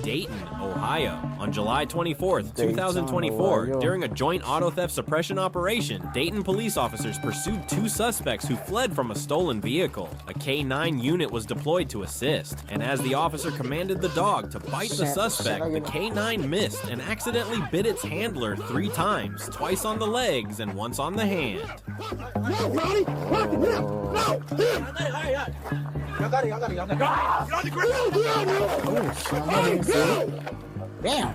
Dayton, Ohio. On July 24th, 2024, during a joint auto theft suppression operation, Dayton police officers pursued two suspects who fled from a stolen vehicle. A K-9 unit was deployed to assist, and as the officer commanded the dog to bite the suspect, the K-9 missed and accidentally bit its handler 3 times, twice on the legs and once on the hand. Damn.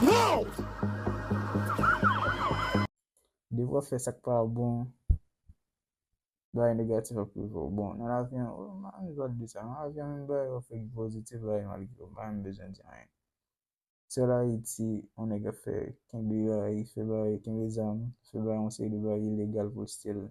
No. Des fois faire ça pas bon. Bah négatif à plus bon. Dans l'avion, on doit dire ça. Dans l'avion même bah on fait positif là il m'a besoin de rien. C'est là ici on est fait qu'un billet il fait bah qu'un les armes fait bah on sait de bah illégal pour style.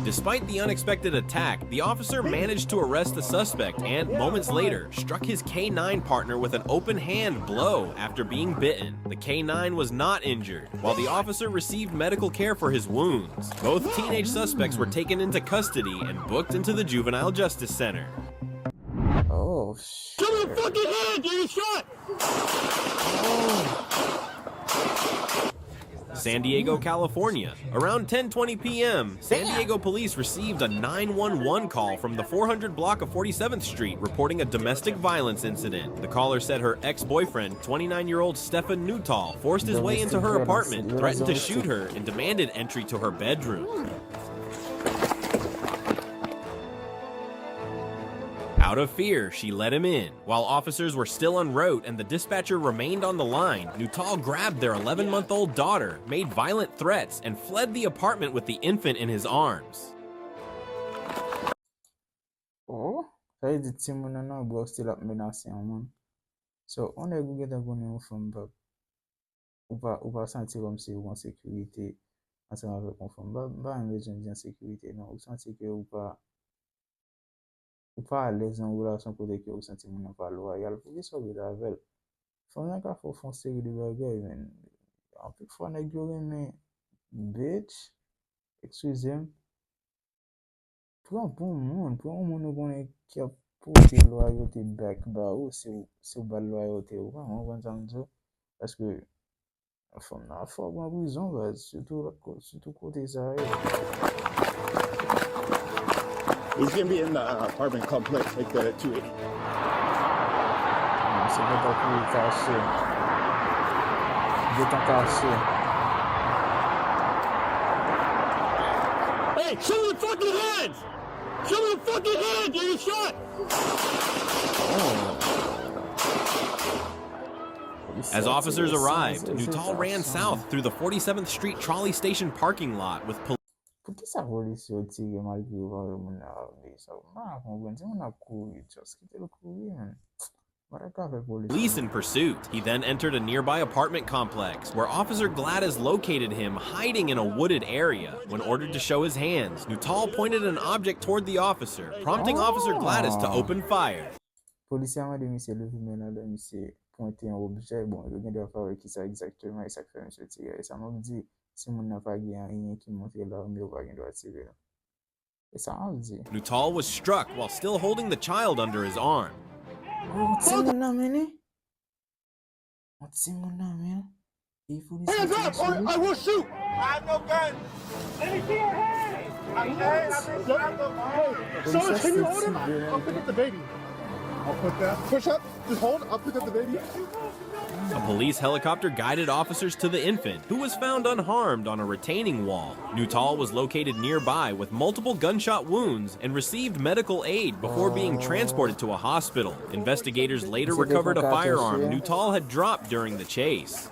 Despite the unexpected attack, the officer managed to arrest the suspect and, moments later, struck his K-9 partner with an open hand blow after being bitten. The K-9 was not injured, while the officer received medical care for his wounds. Both teenage suspects were taken into custody and booked into the Juvenile Justice Center. Oh, shit. Come on, fucking hand, get shot! San Diego, California. Around 10:20 p.m., San Diego police received a 911 call from the 400 block of 47th Street reporting a domestic violence incident. The caller said her ex-boyfriend, 29-year-old Stefan Nuttall, forced his way into her apartment, threatened to shoot her, and demanded entry to her bedroom. Out of fear, she let him in. While officers were still en route and the dispatcher remained on the line, Nuttall grabbed their 11-month-old daughter, made violent threats, and fled the apartment with the infant in his arms. Oh, ça veut dire que mon nana doit still up menacé man. So on est gougué dans une femme bab. Ou pas sentir comme si ou en sécurité ensemble avec une femme bab, pas une besoin d'insécurité non, ou sentir que ou pas à l'aise en relation côté que vous sentez mon pas loyal pour que ça veut avec faut n'a qu'à faire foncer de bagaille men en plus faut n'a ignorer mais bitch excusez-moi pour un bon monde qui a porté loyauté back bah ou c'est pas loyauté ou pas on va dire parce que faut n'a faut en prison bah surtout côté ça. He's gonna be in the apartment complex, like the 280. C'est pas pour cacher. Détend caché. Hey, show me the fucking hands! Show me the fucking hands! You're shot! As officers arrived, Nuttall ran south through the 47th Street trolley station parking lot with police. Por que essa polícia tira malgré o mon ça m'a comprendre on a couru just quitter le courir man. Police in pursuit. He then entered a nearby apartment complex where Officer Gladys located him hiding in a wooded area. When ordered to show his hands, Nuttall pointed an object toward the officer, prompting Officer Gladys to open fire. Policier m'a dit Misye levé Mennal Misye pointer un objet bon il doit faire qui ça exactement et ça fait monsieur tirer ça m'a dit si mon n'a pas rien qui montre là mais va doit tirer. Et ça m'a dit Nuttall was struck while still holding the child under his arm. Hands up or I will shoot! I have no gun! Let me see your hands! Someone, can you hold him? I'll pick up the baby. I'll put that. Push up. Just hold. I'll pick up the baby. A police helicopter guided officers to the infant, who was found unharmed on a retaining wall. Nuttall was located nearby with multiple gunshot wounds and received medical aid before being transported to a hospital. Investigators later recovered a firearm Nuttall had dropped during the chase.